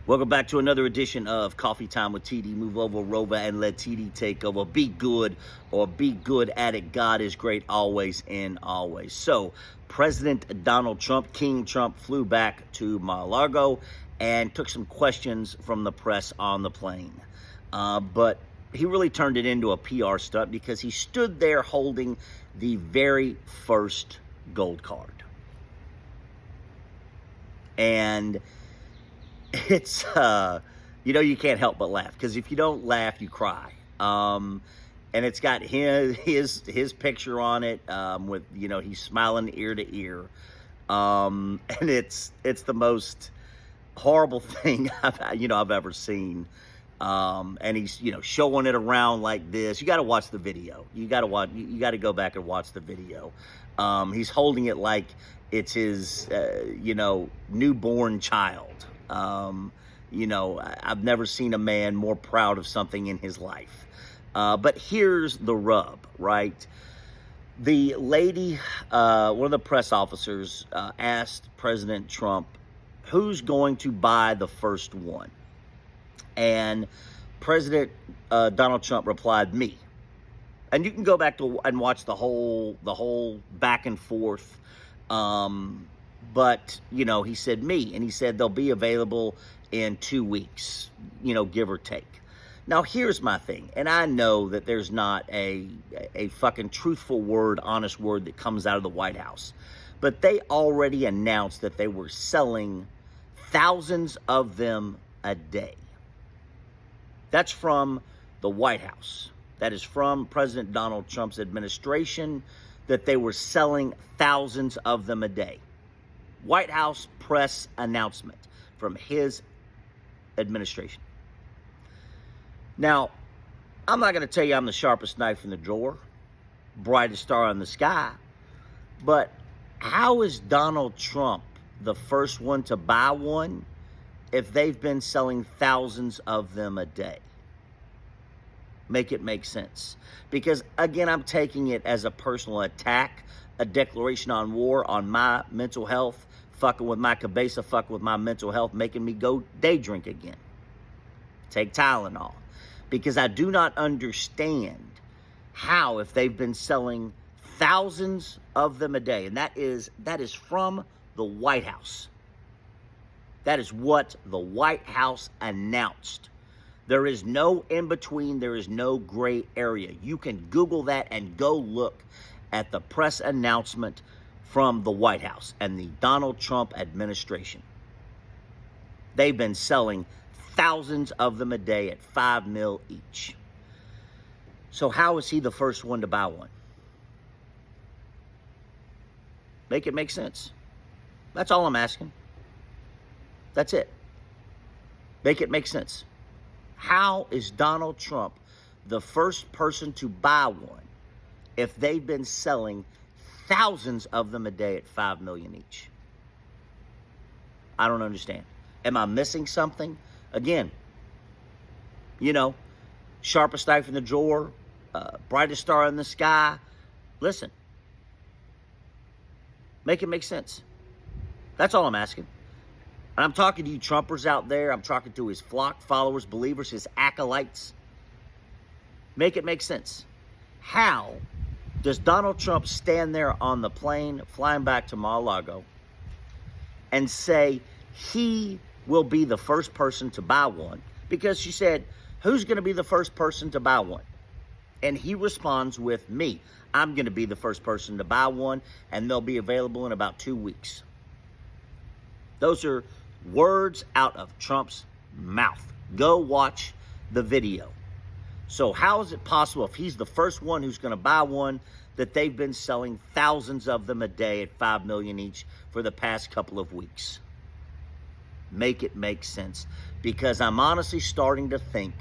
Welcome back to another edition of Coffee Time with TD. Move over, Rover, and let TD take over. Be good or be good at it. God is great always and always. So, President Donald Trump, King Trump, flew back to Mar-a-Lago and took some questions from the press on the plane. But he really turned it into a PR stunt because he stood there holding the very first gold card. And it's you can't help but laugh, because if you don't laugh, you cry. And it's got his picture on it, with he's smiling ear to ear, and it's the most horrible thing I've ever seen. And he's showing it around like this. You got to watch the video. You got to go back and watch the video. He's holding it like it's his newborn child. I've never seen a man more proud of something in his life. But here's the rub, right? The lady, one of the press officers, asked President Trump, who's going to buy the first one? And President Donald Trump replied, me. And you can go back and watch the whole back and forth. But, he said me, and he said they'll be available in 2 weeks, give or take. Now, here's my thing, and I know that there's not a fucking truthful word, honest word that comes out of the White House, but they already announced that they were selling thousands of them a day. That's from the White House. That is from President Donald Trump's administration, that they were selling thousands of them a day. White House press announcement from his administration. Now, I'm not going to tell you I'm the sharpest knife in the drawer, brightest star in the sky, but how is Donald Trump the first one to buy one if they've been selling thousands of them a day? Make it make sense. Because, again, I'm taking it as a personal attack, a declaration on war on my mental health, fucking with my cabeza, fucking with my mental health, making me go day drink again. Take Tylenol. Because I do not understand how, if they've been selling thousands of them a day, and that is from the White House. That is what the White House announced. There is no in-between. There is no gray area. You can Google that and go look at the press announcement from the White House and the Donald Trump administration. They've been selling thousands of them a day at $5 million each. So how is he the first one to buy one? Make it make sense. That's all I'm asking. That's it. Make it make sense. How is Donald Trump the first person to buy one if they've been selling thousands of them a day at $5 million each? I don't understand. Am I missing something? Again, sharpest knife in the drawer, brightest star in the sky. Listen, make it make sense. That's all I'm asking. And I'm talking to you Trumpers out there. I'm talking to his flock, followers, believers, his acolytes. Make it make sense. How does Donald Trump stand there on the plane flying back to Mar-a-Lago and say he will be the first person to buy one? Because she said, who's going to be the first person to buy one? And he responds with, me. I'm going to be the first person to buy one, and they'll be available in about 2 weeks. Those are words out of Trump's mouth. Go watch the video. So how is it possible, if he's the first one who's going to buy one, that they've been selling thousands of them a day at $5 million each for the past couple of weeks? Make it make sense. Because I'm honestly starting to think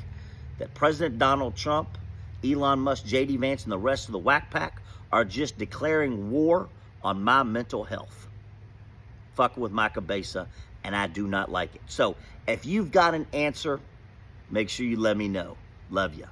that President Donald Trump, Elon Musk, J.D. Vance, and the rest of the whack pack are just declaring war on my mental health. Fucking with my cabeza, and I do not like it. So if you've got an answer, make sure you let me know. Love ya.